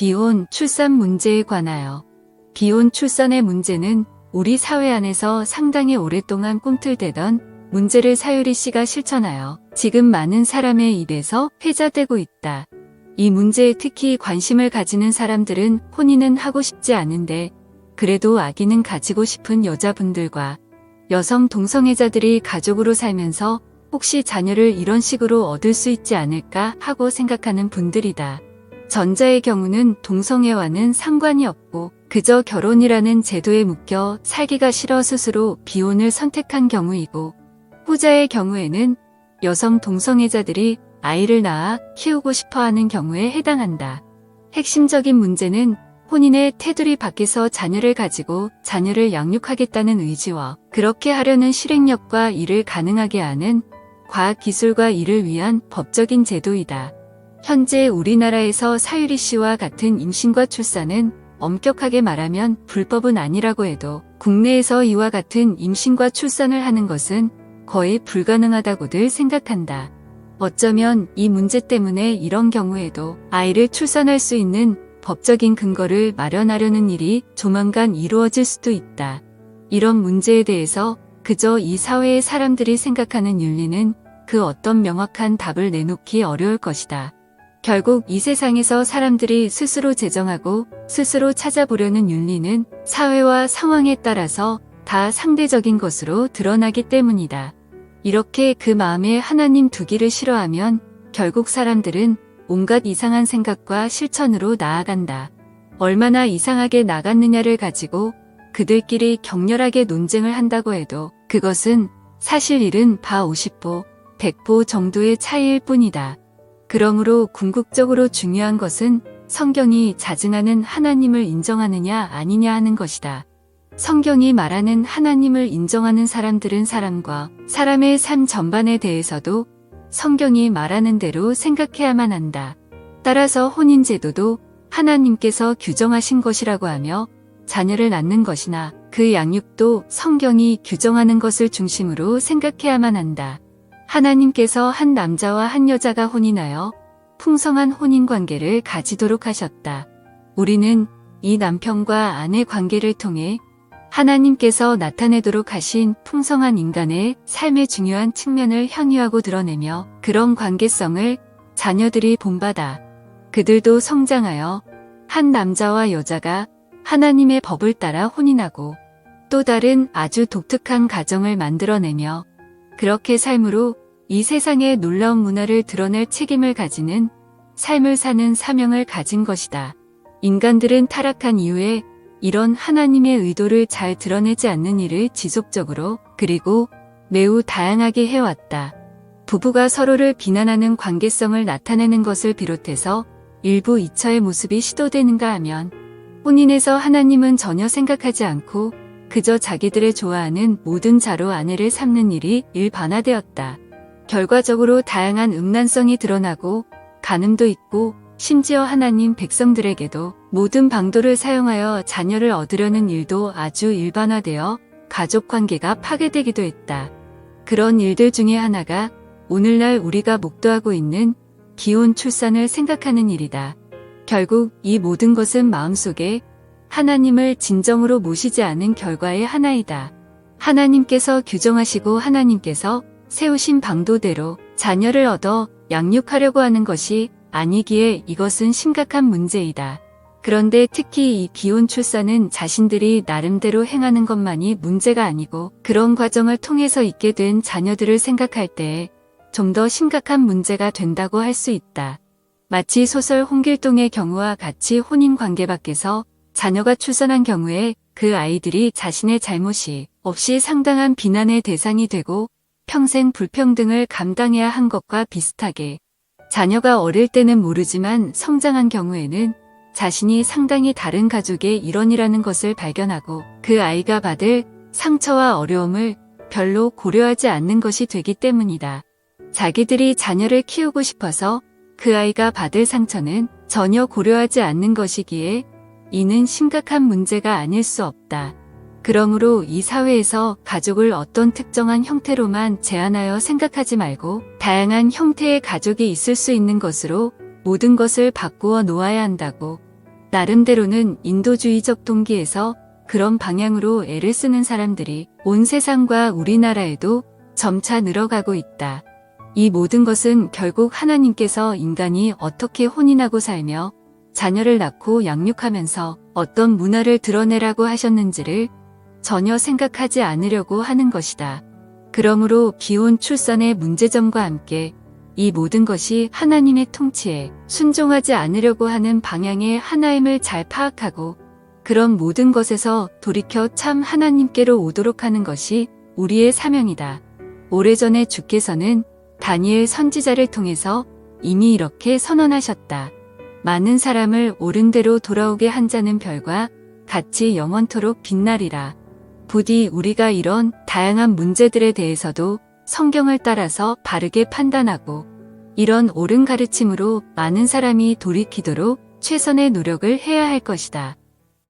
비혼, 출산 문제에 관하여. 비혼 출산의 문제는 우리 사회 안에서 상당히 오랫동안 꿈틀대던 문제를 사유리 씨가 실천하여 지금 많은 사람의 입에서 회자되고 있다. 이 문제에 특히 관심을 가지는 사람들은 혼인은 하고 싶지 않은데 그래도 아기는 가지고 싶은 여자분들과 여성 동성애자들이 가족으로 살면서 혹시 자녀를 이런 식으로 얻을 수 있지 않을까 하고 생각하는 분들이다. 전자의 경우는 동성애와는 상관이 없고 그저 결혼이라는 제도에 묶여 살기가 싫어 스스로 비혼을 선택한 경우이고, 후자의 경우에는 여성 동성애자들이 아이를 낳아 키우고 싶어하는 경우에 해당한다. 핵심적인 문제는 혼인의 테두리 밖에서 자녀를 가지고 자녀를 양육하겠다는 의지와 그렇게 하려는 실행력과 이를 가능하게 하는 과학기술과 이를 위한 법적인 제도이다. 현재 우리나라에서 사유리 씨와 같은 임신과 출산은 엄격하게 말하면 불법은 아니라고 해도 국내에서 이와 같은 임신과 출산을 하는 것은 거의 불가능하다고들 생각한다. 어쩌면 이 문제 때문에 이런 경우에도 아이를 출산할 수 있는 법적인 근거를 마련하려는 일이 조만간 이루어질 수도 있다. 이런 문제에 대해서 그저 이 사회의 사람들이 생각하는 윤리는 그 어떤 명확한 답을 내놓기 어려울 것이다. 결국 이 세상에서 사람들이 스스로 제정하고 스스로 찾아보려는 윤리는 사회와 상황에 따라서 다 상대적인 것으로 드러나기 때문이다. 이렇게 그 마음에 하나님 두기를 싫어하면 결국 사람들은 온갖 이상한 생각과 실천으로 나아간다. 얼마나 이상하게 나갔느냐를 가지고 그들끼리 격렬하게 논쟁을 한다고 해도 그것은 사실 일은 바 50보, 100보 정도의 차이일 뿐이다. 그러므로 궁극적으로 중요한 것은 성경이 자증하는 하나님을 인정하느냐 아니냐 하는 것이다. 성경이 말하는 하나님을 인정하는 사람들은 사람과 사람의 삶 전반에 대해서도 성경이 말하는 대로 생각해야만 한다. 따라서 혼인제도도 하나님께서 규정하신 것이라고 하며 자녀를 낳는 것이나 그 양육도 성경이 규정하는 것을 중심으로 생각해야만 한다. 하나님께서 한 남자와 한 여자가 혼인하여 풍성한 혼인관계를 가지도록 하셨다. 우리는 이 남편과 아내 관계를 통해 하나님께서 나타내도록 하신 풍성한 인간의 삶의 중요한 측면을 향유하고 드러내며 그런 관계성을 자녀들이 본받아 그들도 성장하여 한 남자와 여자가 하나님의 법을 따라 혼인하고 또 다른 아주 독특한 가정을 만들어내며 그렇게 삶으로 이 세상의 놀라운 문화를 드러낼 책임을 가지는 삶을 사는 사명을 가진 것이다. 인간들은 타락한 이후에 이런 하나님의 의도를 잘 드러내지 않는 일을 지속적으로 그리고 매우 다양하게 해왔다. 부부가 서로를 비난하는 관계성을 나타내는 것을 비롯해서 일부 이처의 모습이 시도되는가 하면 혼인에서 하나님은 전혀 생각하지 않고 그저 자기들의 좋아하는 모든 자로 아내를 삼는 일이 일반화되었다. 결과적으로 다양한 음란성이 드러나고 간음도 있고 심지어 하나님 백성들에게도 모든 방도를 사용하여 자녀를 얻으려는 일도 아주 일반화되어 가족관계가 파괴되기도 했다. 그런 일들 중에 하나가 오늘날 우리가 목도하고 있는 기혼 출산을 생각하는 일이다. 결국 이 모든 것은 마음속에 하나님을 진정으로 모시지 않은 결과의 하나이다. 하나님께서 규정하시고 하나님께서 세우신 방도대로 자녀를 얻어 양육하려고 하는 것이 아니기에 이것은 심각한 문제이다. 그런데 특히 이 비혼 출산은 자신들이 나름대로 행하는 것만이 문제가 아니고 그런 과정을 통해서 있게 된 자녀들을 생각할 때에 좀 더 심각한 문제가 된다고 할 수 있다. 마치 소설 홍길동의 경우와 같이 혼인 관계 밖에서 자녀가 출산한 경우에 그 아이들이 자신의 잘못이 없이 상당한 비난의 대상이 되고 평생 불평등을 감당해야 한 것과 비슷하게 자녀가 어릴 때는 모르지만 성장한 경우에는 자신이 상당히 다른 가족의 일원이라는 것을 발견하고 그 아이가 받을 상처와 어려움을 별로 고려하지 않는 것이 되기 때문이다. 자기들이 자녀를 키우고 싶어서 그 아이가 받을 상처는 전혀 고려하지 않는 것이기에 이는 심각한 문제가 아닐 수 없다. 그러므로 이 사회에서 가족을 어떤 특정한 형태로만 제한하여 생각하지 말고 다양한 형태의 가족이 있을 수 있는 것으로 모든 것을 바꾸어 놓아야 한다고 나름대로는 인도주의적 동기에서 그런 방향으로 애를 쓰는 사람들이 온 세상과 우리나라에도 점차 늘어가고 있다. 이 모든 것은 결국 하나님께서 인간이 어떻게 혼인하고 살며 자녀를 낳고 양육하면서 어떤 문화를 드러내라고 하셨는지를 전혀 생각하지 않으려고 하는 것이다. 그러므로 기혼 출산의 문제점과 함께 이 모든 것이 하나님의 통치에 순종하지 않으려고 하는 방향의 하나임을 잘 파악하고 그런 모든 것에서 돌이켜 참 하나님께로 오도록 하는 것이 우리의 사명이다. 오래전에 주께서는 다니엘 선지자를 통해서 이미 이렇게 선언하셨다. 많은 사람을 옳은 대로 돌아오게 한 자는 별과 같이 영원토록 빛나리라. 부디 우리가 이런 다양한 문제들에 대해서도 성경을 따라서 바르게 판단하고 이런 옳은 가르침으로 많은 사람이 돌이키도록 최선의 노력을 해야 할 것이다.